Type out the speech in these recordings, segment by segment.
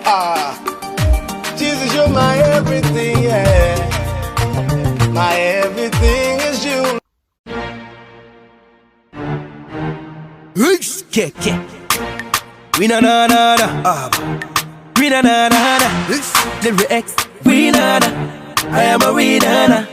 Ah, Jesus, you're my everything, yeah. My everything is you. Keke. We na na na na. We na na na na. Lyrics. We na na. I am a we na na.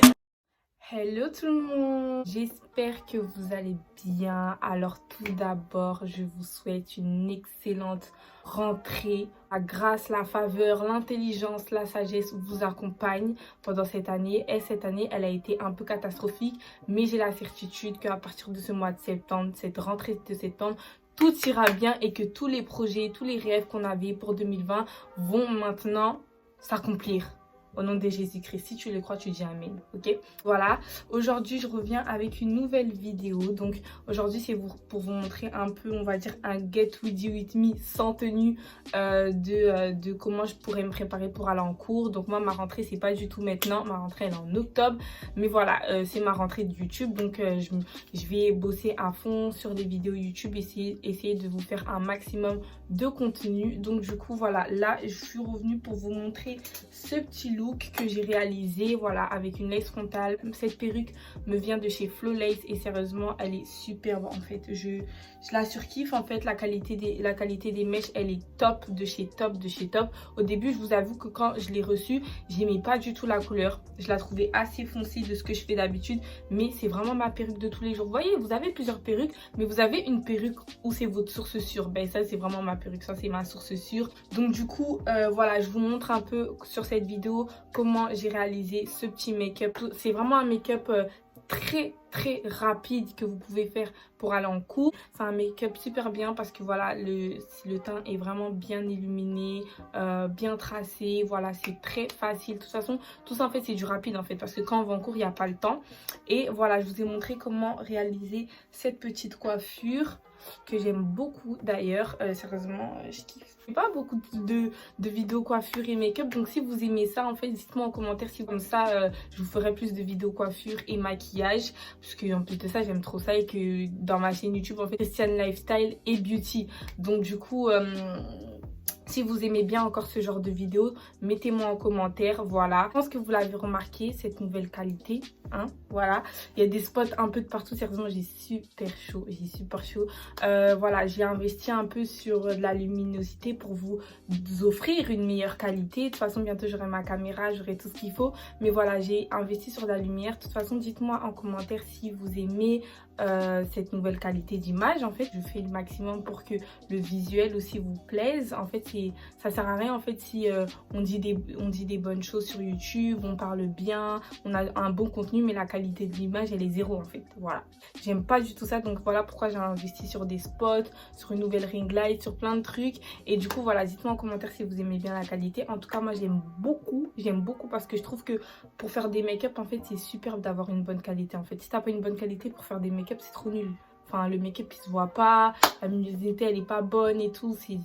Hello tout le monde, j'espère que vous allez bien. Alors tout d'abord, je vous souhaite une excellente rentrée. La grâce, la faveur, l'intelligence, la sagesse vous accompagnent pendant cette année. Et cette année, elle a été un peu catastrophique, mais j'ai la certitude qu'à partir de ce mois de septembre, cette rentrée de septembre, tout ira bien et que tous les projets, tous les rêves qu'on avait pour 2020 vont maintenant s'accomplir. Au nom de Jésus-Christ, si tu le crois, tu dis Amen, ok? Voilà, aujourd'hui, je reviens avec une nouvelle vidéo. Donc, aujourd'hui, c'est pour vous montrer un peu, on va dire, un Get Ready With Me sans tenue de comment je pourrais me préparer pour aller en cours. Donc, moi, ma rentrée, c'est pas du tout maintenant. Ma rentrée, elle est en octobre. Mais voilà, c'est ma rentrée de YouTube. Donc, je vais bosser à fond sur des vidéos YouTube, essayer de vous faire un maximum de contenu. Donc, du coup, voilà, là, je suis revenue pour vous montrer ce petit look que j'ai réalisé, voilà, avec une lace frontale. Cette perruque me vient de chez Flow Lace et sérieusement elle est superbe en fait. Je la surkiffe en fait. La qualité des mèches, elle est top de chez top de chez top. Au début, je vous avoue que quand je l'ai reçue, j'aimais pas du tout la couleur. Je la trouvais assez foncée de ce que je fais d'habitude, mais c'est vraiment ma perruque de tous les jours. Vous voyez, vous avez plusieurs perruques, mais vous avez une perruque où c'est votre source sûre. Ben ça, c'est vraiment ma perruque, ça c'est ma source sûre. Donc du coup, voilà, je vous montre un peu sur cette vidéo comment j'ai réalisé ce petit make-up. C'est vraiment un make-up très rapide que vous pouvez faire pour aller en cours. C'est un make-up super bien parce que voilà, le teint est vraiment bien illuminé, bien tracé. Voilà, c'est très facile. De toute façon, tout ça en fait c'est du rapide en fait parce que quand on va en cours, il n'y a pas le temps. Et voilà, je vous ai montré comment réaliser cette petite coiffure que j'aime beaucoup d'ailleurs. Sérieusement, je kiffe. Je fais pas beaucoup de vidéos coiffure et make-up, donc si vous aimez ça en fait, dites-moi en commentaire si comme ça je vous ferai plus de vidéos coiffure et maquillage, parce que en plus de ça j'aime trop ça et que dans ma chaîne YouTube en fait Christian Lifestyle et Beauty. Donc du coup si vous aimez bien encore ce genre de vidéo, mettez-moi en commentaire, voilà. Je pense que vous l'avez remarqué, cette nouvelle qualité, hein, voilà. Il y a des spots un peu de partout, sérieusement, j'ai super chaud, voilà, j'ai investi un peu sur de la luminosité pour vous offrir une meilleure qualité. De toute façon, bientôt, j'aurai ma caméra, j'aurai tout ce qu'il faut. Mais voilà, j'ai investi sur de la lumière. De toute façon, dites-moi en commentaire si vous aimez cette nouvelle qualité d'image. En fait, je fais le maximum pour que le visuel aussi vous plaise. En fait, ça sert à rien en fait si on dit des bonnes choses sur YouTube, on parle bien, on a un bon contenu, mais la qualité de l'image elle est zéro en fait. Voilà, j'aime pas du tout ça, donc voilà pourquoi j'ai investi sur des spots, sur une nouvelle ring light, sur plein de trucs. Et du coup voilà, dites-moi en commentaire si vous aimez bien la qualité. En tout cas moi j'aime beaucoup parce que je trouve que pour faire des make-up en fait c'est superbe d'avoir une bonne qualité. En fait si t'as pas une bonne qualité pour faire des make-up c'est trop nul. Enfin, le make-up il se voit pas, la luminosité elle est pas bonne et tout, c'est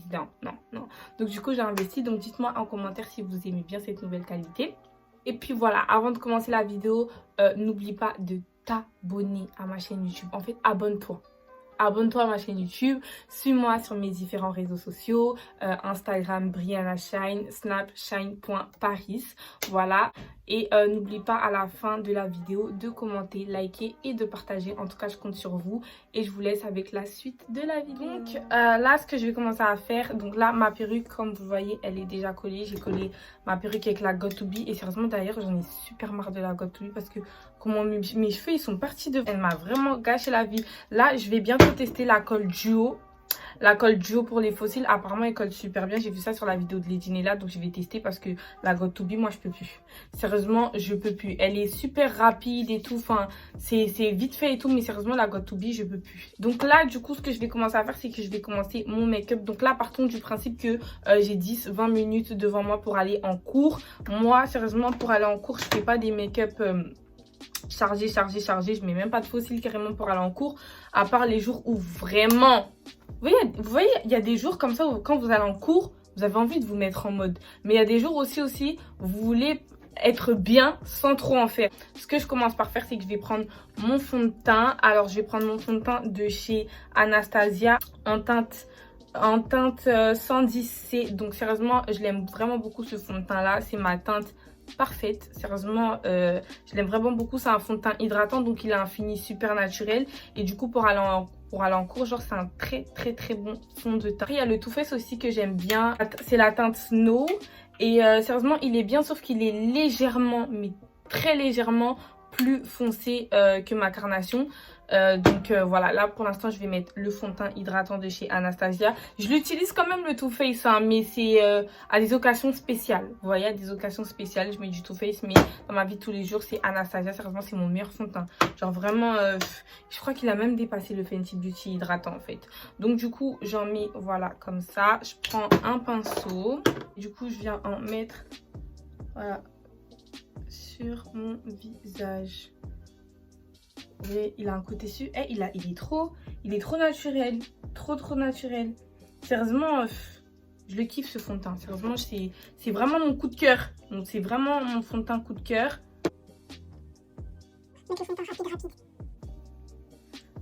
non. Donc du coup j'ai investi, donc dites-moi en commentaire si vous aimez bien cette nouvelle qualité. Et puis voilà, avant de commencer la vidéo, n'oublie pas de t'abonner à ma chaîne YouTube. En fait, abonne-toi. Abonne-toi à ma chaîne YouTube, suis-moi sur mes différents réseaux sociaux, Instagram Brianna Shine, Snap Shine.paris, voilà. Et n'oublie pas à la fin de la vidéo de commenter, liker et de partager. En tout cas, je compte sur vous. Et je vous laisse avec la suite de la vidéo. Donc là, ce que je vais commencer à faire, donc là, ma perruque, comme vous voyez, elle est déjà collée. J'ai collé ma perruque avec la Got2b. Et sérieusement, d'ailleurs, j'en ai super marre de la Got2b parce que comment mes cheveux, ils sont partis de... Elle m'a vraiment gâché la vie. Là, je vais bientôt tester la colle duo. La colle duo pour les fossiles, apparemment elle colle super bien. J'ai vu ça sur la vidéo de Lady Nella, donc je vais tester parce que la Got2b, moi je peux plus. Sérieusement, je peux plus. Elle est super rapide et tout, enfin c'est vite fait et tout, mais sérieusement la Got2b, je peux plus. Donc là, du coup, ce que je vais commencer à faire, c'est que je vais commencer mon make-up. Donc là, partons du principe que j'ai 10-20 minutes devant moi pour aller en cours. Moi, sérieusement, pour aller en cours, je fais pas des make-up... chargé, je mets même pas de fossiles carrément pour aller en cours, à part les jours où vraiment, vous voyez, il y a des jours comme ça où quand vous allez en cours, vous avez envie de vous mettre en mode, mais il y a des jours aussi, vous voulez être bien sans trop en faire. Ce que je commence par faire, c'est que je vais prendre mon fond de teint. Alors, je vais prendre mon fond de teint de chez Anastasia en teinte en teinte 110C. Donc sérieusement, je l'aime vraiment beaucoup ce fond de teint là. C'est ma teinte parfaite. Sérieusement, je l'aime vraiment beaucoup. C'est un fond de teint hydratant, donc il a un fini super naturel. Et du coup, pour aller en cours, genre c'est un très bon fond de teint. Après, il y a le Too Faced aussi que j'aime bien. C'est la teinte Snow. Et sérieusement, il est bien, sauf qu'il est légèrement, mais très légèrement plus foncé que ma carnation. Donc voilà, là pour l'instant je vais mettre le fond de teint hydratant de chez Anastasia. Je l'utilise quand même le Too Faced, hein, mais c'est à des occasions spéciales. Vous voyez, à des occasions spéciales je mets du Too Faced, mais dans ma vie de tous les jours c'est Anastasia. Sérieusement c'est mon meilleur fond de teint. Genre vraiment, je crois qu'il a même dépassé le Fenty Beauty hydratant en fait. Donc du coup j'en mets, voilà, comme ça. Je prends un pinceau. Du coup je viens en mettre, voilà, sur mon visage. Et il a un côté su. Il est trop naturel. Trop naturel. Sérieusement, je le kiffe ce fond de teint. Sérieusement, c'est vraiment mon coup de cœur. Donc c'est vraiment mon fond de teint coup de cœur.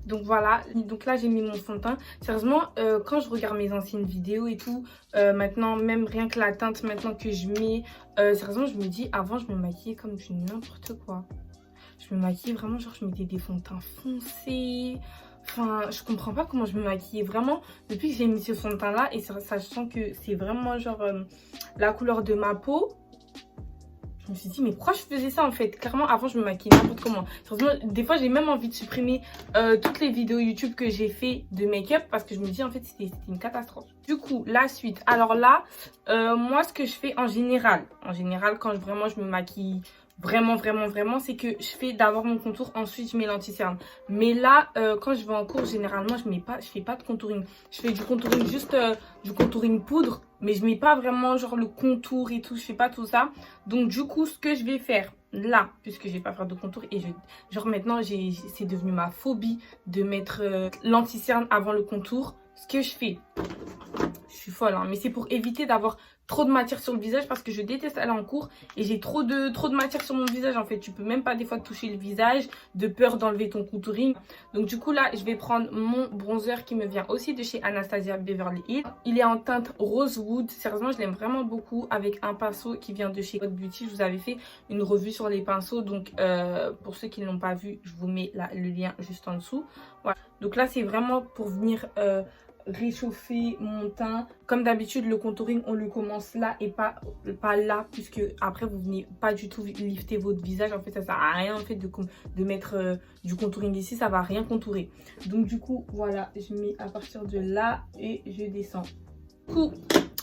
Donc voilà, donc là j'ai mis mon fond de teint. Sérieusement, quand je regarde mes anciennes vidéos et tout, maintenant, même rien que la teinte maintenant que je mets, sérieusement je me dis, avant je me maquillais comme du n'importe quoi. Je me maquillais vraiment, genre je mettais des fonds de teint foncés. Enfin, je comprends pas comment je me maquillais vraiment depuis que j'ai mis ce fond de teint là. Et ça, je sens que c'est vraiment genre la couleur de ma peau. Je me suis dit, mais pourquoi je faisais ça en fait? Clairement, avant, je me maquillais n'importe comment. Sérieusement, des fois, j'ai même envie de supprimer toutes les vidéos YouTube que j'ai fait de make-up parce que je me dis, en fait, c'était une catastrophe. Du coup, la suite. Alors là, moi, ce que je fais en général, quand vraiment je me maquille vraiment, c'est que je fais d'abord mon contour, ensuite je mets l'anti-cerne. Mais là, quand je vais en cours, généralement, je fais pas de contouring. Je fais du contouring, juste du contouring poudre, mais je mets pas vraiment genre le contour et tout, je fais pas tout ça. Donc du coup, ce que je vais faire là, puisque je vais pas faire de contour, et genre maintenant, c'est devenu ma phobie de mettre l'anti-cerne avant le contour. Ce que je fais, je suis folle, hein, mais c'est pour éviter d'avoir trop de matière sur le visage parce que je déteste aller en cours et j'ai trop de matière sur mon visage en fait. Tu peux même pas des fois toucher le visage de peur d'enlever ton contouring. Donc du coup là, je vais prendre mon bronzer qui me vient aussi de chez Anastasia Beverly Hills. Il est en teinte Rosewood. Sérieusement, je l'aime vraiment beaucoup avec un pinceau qui vient de chez Haute Beauty. Je vous avais fait une revue sur les pinceaux. Donc pour ceux qui ne l'ont pas vu, je vous mets le lien juste en dessous. Voilà. Donc là, c'est vraiment pour venir réchauffer mon teint. Comme d'habitude, le contouring on le commence là et pas là, puisque après vous venez pas du tout lifter votre visage. En fait ça sert à rien en fait de mettre du contouring ici, ça va rien contourer. Donc du coup voilà, je mets à partir de là et je descends. Du coup,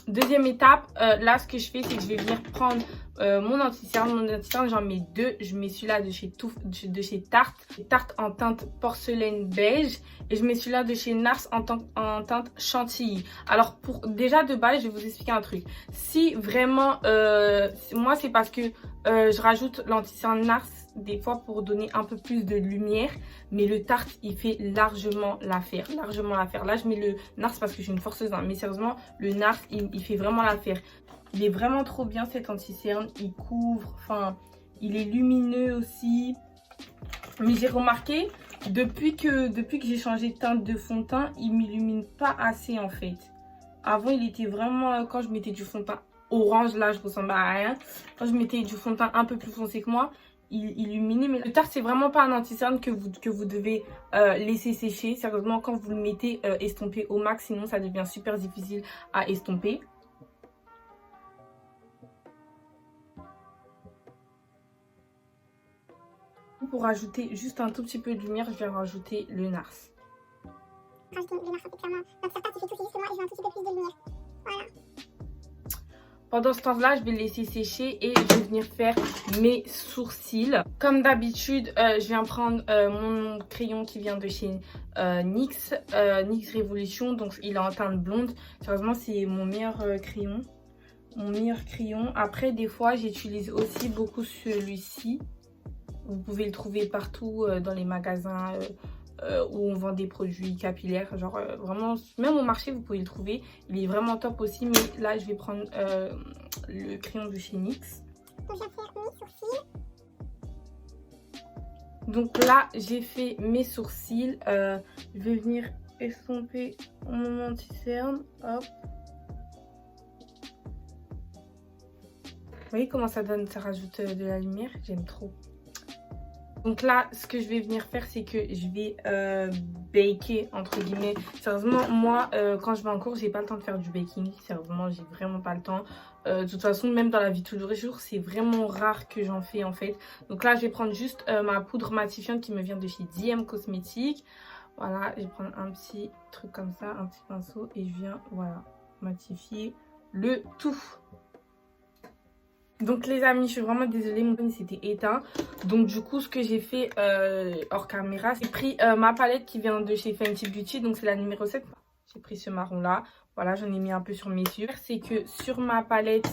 deuxième étape, là ce que je fais c'est que je vais venir prendre mon anti-cerne. Mon anti-cerne, j'en mets deux. Je mets celui-là de chez Tarte en teinte porcelaine beige. Et je mets celui-là de chez Nars en teinte chantilly. Alors déjà de base, je vais vous expliquer un truc. Si vraiment, moi c'est parce que je rajoute l'anti-cerne Nars des fois pour donner un peu plus de lumière, mais le Tarte il fait largement l'affaire, là je mets le Nars parce que je suis une forceuse, hein, mais sérieusement le Nars il fait vraiment l'affaire. Il est vraiment trop bien cet anti-cerne, il couvre, enfin il est lumineux aussi. Mais j'ai remarqué depuis que j'ai changé de teinte de fond de teint, il m'illumine pas assez en fait. Avant il était vraiment, quand je mettais du fond de teint orange, là je ressemble à rien. Quand je mettais du fond de teint un peu plus foncé que moi, il illuminait. Mais le Tarte c'est vraiment pas un anti-cerne que vous devez laisser sécher. Sérieusement, quand vous le mettez estomper au max, sinon ça devient super difficile à estomper. Pour rajouter juste un tout petit peu de lumière, je vais rajouter le Nars. Rajouter le Nars, clairement. Donc sur Tarte, il fait tout juste que moi et je veux un tout petit peu plus de lumière. Voilà. Pendant ce temps-là, je vais le laisser sécher et je vais venir faire mes sourcils. Comme d'habitude, je viens prendre mon crayon qui vient de chez NYX, NYX Revolution. Donc il est en teinte blonde. Sérieusement, c'est mon meilleur crayon. Après, des fois, j'utilise aussi beaucoup celui-ci. Vous pouvez le trouver partout dans les magasins où on vend des produits capillaires. Genre vraiment, même au marché, vous pouvez le trouver. Il est vraiment top aussi. Mais là, je vais prendre le crayon de chez NYX. Donc, je viens faire mes sourcils. Donc là, j'ai fait mes sourcils. Je vais venir estomper mon anti-cerne. Hop. Vous voyez comment ça donne, ça rajoute de la lumière. J'aime trop. Donc là, ce que je vais venir faire, c'est que je vais baker, entre guillemets. Sérieusement, moi, quand je vais en cours, j'ai pas le temps de faire du baking. Sérieusement, j'ai vraiment pas le temps. De toute façon, même dans la vie de tous les jours, c'est vraiment rare que j'en fais, en fait. Donc là, je vais prendre juste ma poudre matifiante qui me vient de chez DM Cosmetics. Voilà, je vais prendre un petit truc comme ça, un petit pinceau. Et je viens, voilà, matifier le tout. Donc les amis, je suis vraiment désolée, mon téléphone s'était éteint. Donc du coup, ce que j'ai fait hors caméra, j'ai pris ma palette qui vient de chez Fenty Beauty. Donc c'est la numéro 7. J'ai pris ce marron là. Voilà, j'en ai mis un peu sur mes yeux. C'est que sur ma palette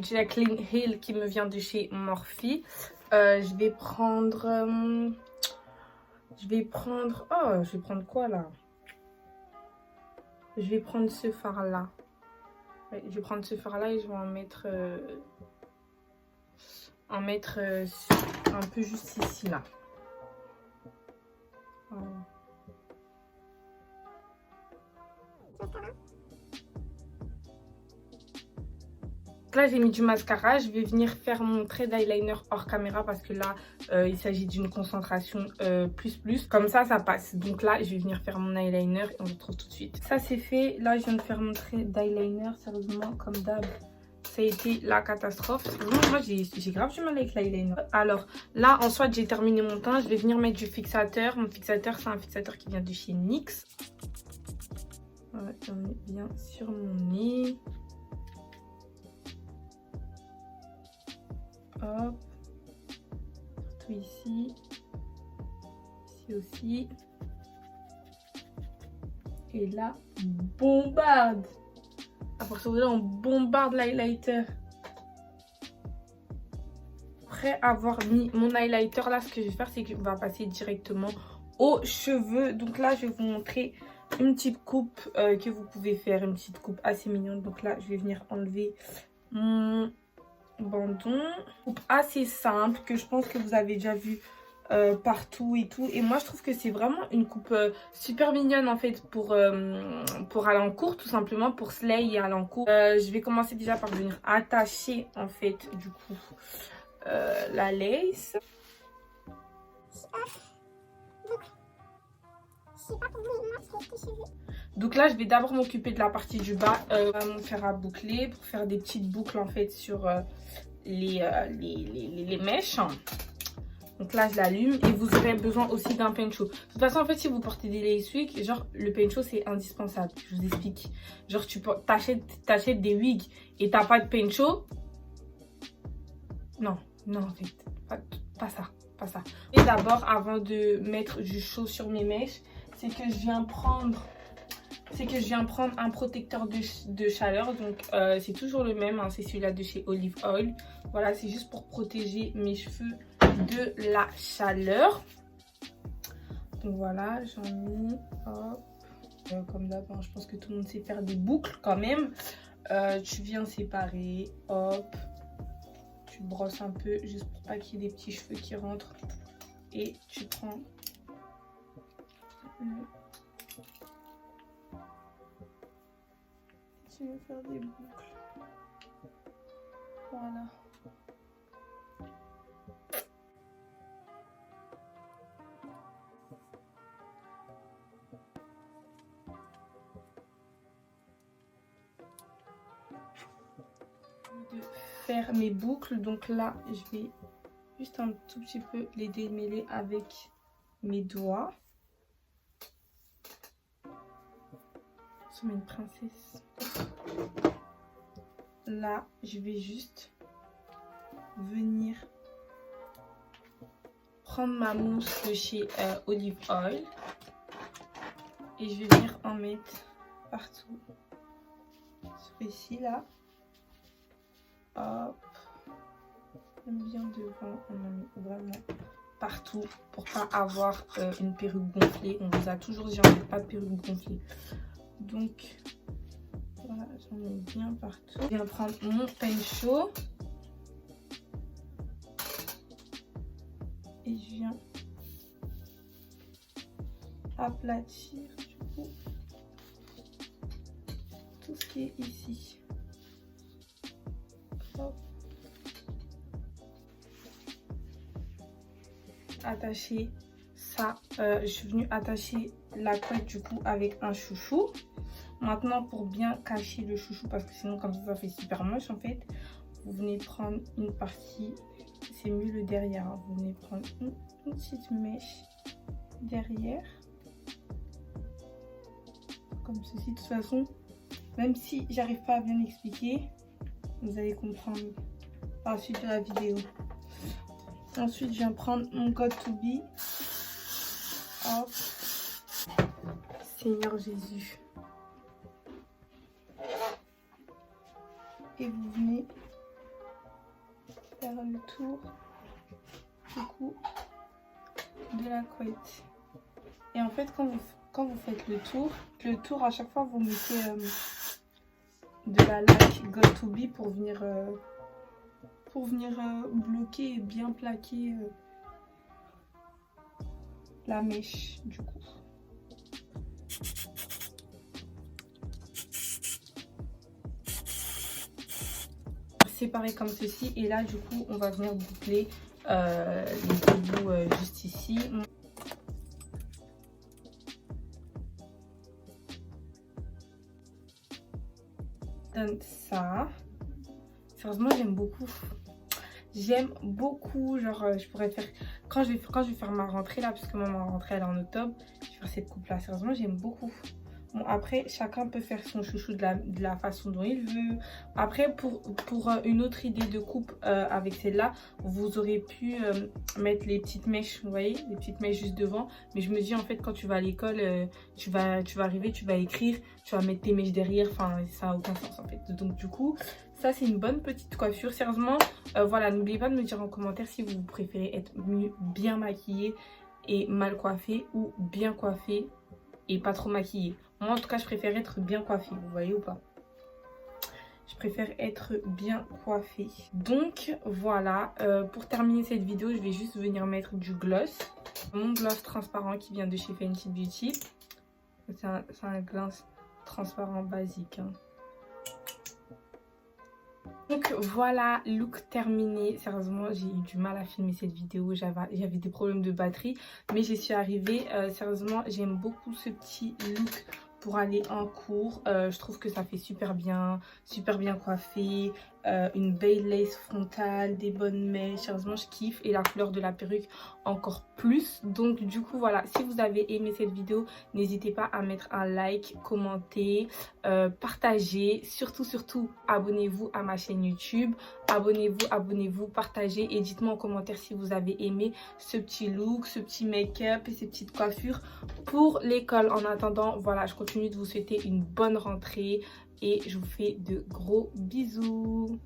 Jaclyn Hill qui me vient de chez Morphe, je vais prendre... Oh, je vais prendre quoi là? Je vais prendre ce fard là. Ouais, je vais prendre ce fard là et je vais en mettre un peu juste ici là. Voilà. Là j'ai mis du mascara, je vais venir faire mon trait d'eyeliner hors caméra parce que là il s'agit d'une concentration plus. Comme ça passe. Donc là je vais venir faire mon eyeliner et on se retrouve tout de suite. Ça c'est fait, là je viens de faire mon trait d'eyeliner, sérieusement comme d'hab. Ça a été la catastrophe. Moi j'ai grave du mal avec l'eyeliner. Alors là en soit j'ai terminé mon teint, je vais venir mettre du fixateur. Mon fixateur c'est un fixateur qui vient de chez NYX. Voilà, j'en mets bien sur mon nez. Hop, tout ici, ici aussi, et là, bombarde. À partir de là, on bombarde l'highlighter. Après avoir mis mon highlighter, là, ce que je vais faire, c'est qu'on va passer directement aux cheveux. Donc là, je vais vous montrer une petite coupe que vous pouvez faire, une petite coupe assez mignonne. Donc là, je vais venir enlever mon bandon, coupe assez simple que je pense que vous avez déjà vu partout et tout, et moi je trouve que c'est vraiment une coupe super mignonne en fait pour aller en cours, tout simplement pour slay et aller en cours. Je vais commencer déjà par venir attacher en fait du coup la lace. Donc là je vais d'abord m'occuper de la partie du bas, mon fer à boucler pour faire des petites boucles en fait sur les mèches. Donc là je l'allume et vous aurez besoin aussi d'un pincho. De toute façon en fait si vous portez des lace wigs, genre le pincho c'est indispensable. Je vous explique. Genre tu t'achètes des wigs et t'as pas de pincho. Non en fait pas ça. Et d'abord avant de mettre du chaud sur mes mèches, c'est que je viens prendre un protecteur de chaleur. Donc c'est toujours le même, hein, c'est celui-là de chez Olive Oil. Voilà, c'est juste pour protéger mes cheveux de la chaleur. Donc voilà, j'en ai, hop, comme d'hab, hein, je pense que tout le monde sait faire des boucles quand même. Tu viens séparer, hop, tu brosses un peu juste pour pas qu'il y ait des petits cheveux qui rentrent. Et tu prends tu veux faire des boucles. Voilà. De faire mes boucles, donc là je vais juste un tout petit peu les démêler avec mes doigts. Je mets une princesse. Là je vais juste venir prendre ma mousse de chez Olive Oil et je vais venir en mettre partout sur ici là. Hop, bien devant, on en met vraiment partout pour pas avoir une perruque gonflée. On vous a toujours dit on met pas de perruque gonflée. Donc voilà, j'en mets bien partout. Je viens prendre mon pincho et je viens aplatir du coup tout ce qui est ici. Hop. Attacher ça. Je suis venue attacher la couette du coup avec un chouchou. Maintenant, pour bien cacher le chouchou, parce que sinon comme ça fait super moche en fait, vous venez prendre une partie, c'est mieux le derrière, hein. Vous venez prendre une petite mèche derrière, comme ceci. De toute façon, même si j'arrive pas à bien expliquer, vous allez comprendre par la suite de la vidéo. Ensuite, je viens prendre mon God to Be. Hop. Seigneur Jésus. Et vous venez faire le tour du coup de la couette. Et en fait, quand vous faites le tour à chaque fois vous mettez de la laque God to Be pour venir bloquer et bien plaquer la mèche du coup. Séparer comme ceci, et là du coup on va venir boucler les bouts juste ici. Donne ça. Sérieusement j'aime beaucoup, genre je pourrais faire quand je vais faire ma rentrée là, parce que ma rentrée elle est en octobre, je vais faire cette coupe là. Sérieusement j'aime beaucoup. Bon, après chacun peut faire son chouchou de la façon dont il veut. Après pour une autre idée de coupe avec celle-là, vous aurez pu mettre les petites mèches, vous voyez, les petites mèches juste devant. Mais je me dis en fait quand tu vas à l'école, tu vas arriver, tu vas écrire, tu vas mettre tes mèches derrière, enfin ça n'a aucun sens en fait. Donc du coup ça c'est une bonne petite coiffure. Sérieusement voilà, n'oubliez pas de me dire en commentaire si vous préférez être bien maquillée et mal coiffée, ou bien coiffée et pas trop maquillée. Moi en tout cas je préfère être bien coiffée, vous voyez ou pas? Je préfère être bien coiffée. Donc voilà, pour terminer cette vidéo, je vais juste venir mettre du gloss. Mon gloss transparent qui vient de chez Fenty Beauty. C'est un gloss transparent basique, hein. Donc voilà, look terminé. Sérieusement j'ai eu du mal à filmer cette vidéo, j'avais des problèmes de batterie, mais j'y suis arrivée. Sérieusement j'aime beaucoup ce petit look pour aller en cours. Je trouve que ça fait super bien coiffé, une belle lace frontale, des bonnes mèches. Sérieusement je kiffe, et la couleur de la perruque encore plus. Donc du coup voilà, si vous avez aimé cette vidéo, n'hésitez pas à mettre un like, commenter, partager, surtout abonnez-vous à ma chaîne YouTube, abonnez-vous, partagez, et dites-moi en commentaire si vous avez aimé ce petit look, ce petit make-up et ces petites coiffures pour l'école. En attendant, voilà, je continue de vous souhaiter une bonne rentrée et je vous fais de gros bisous.